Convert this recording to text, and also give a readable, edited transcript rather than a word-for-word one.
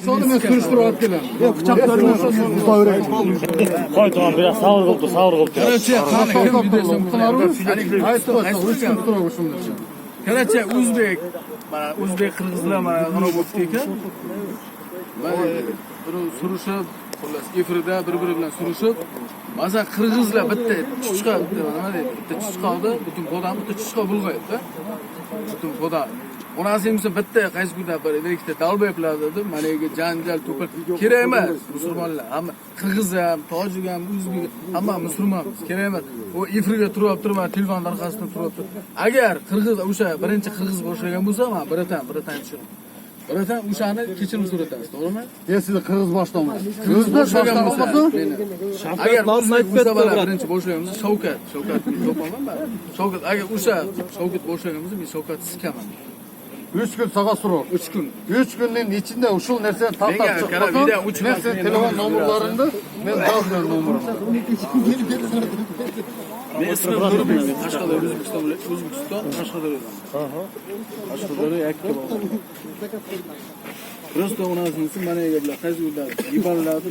Sonra men surishtirib olib kelaman. Qo'y tamam biraz savur qildi. Qarachi, qani kim videosi qilaru? Qarachi o'zbek, mana o'zbek qirg'izlar mana ana bo'libdi ekan. Mana bir surishib, xullas efirda bir-biri bilan surishib, masalan qirg'izlar bitta chuchqa, nima deydi? Bitta chuchqa oldi, butun podani bitta chuchqa bulg'aydi-da. Butun poda. Onasi bitta qaysi kunda bir ikkita dalba yapiladi dedi. Mana yerga janjal to'pil kerak emas. Musulmonlar, hamma qirg'iz ham, tojik ham, o'zbek hamma musulmonmiz. Kerak emas. O efirga turib, telefon orqasidan turib. Agar qirg'iz o'sha birinchi qirg'iz boshlagan bo'lsa, men biratan tushiraman. Biratan o'shani kechirim so'ratamiz, to'g'rimi? Men sizni qirg'iz boshlaman. Qirg'iz boshlagan bo'lsa, agar o'zbek bo'lsa, birinchi boshlagan bo'lsa, Shavkat to'paman. Shavkat, agar o'sha Shavkat boshlagan bo'lsa, men Shavkatni sikaman. 3 kun sağa so'roq. 3 kun. 3 kunning ichida ushul narsani tarqab chiqmasam, men sen telefon nomerlaringni men yozgan nomerimni. Men ismim Nurbek, Qashqadaryo, O'zbekiston, Qashqadaryodan. Qashqadaryo yakka bor. Просто у нас mana yerga bilan qaysi yo'lda yuboriladi,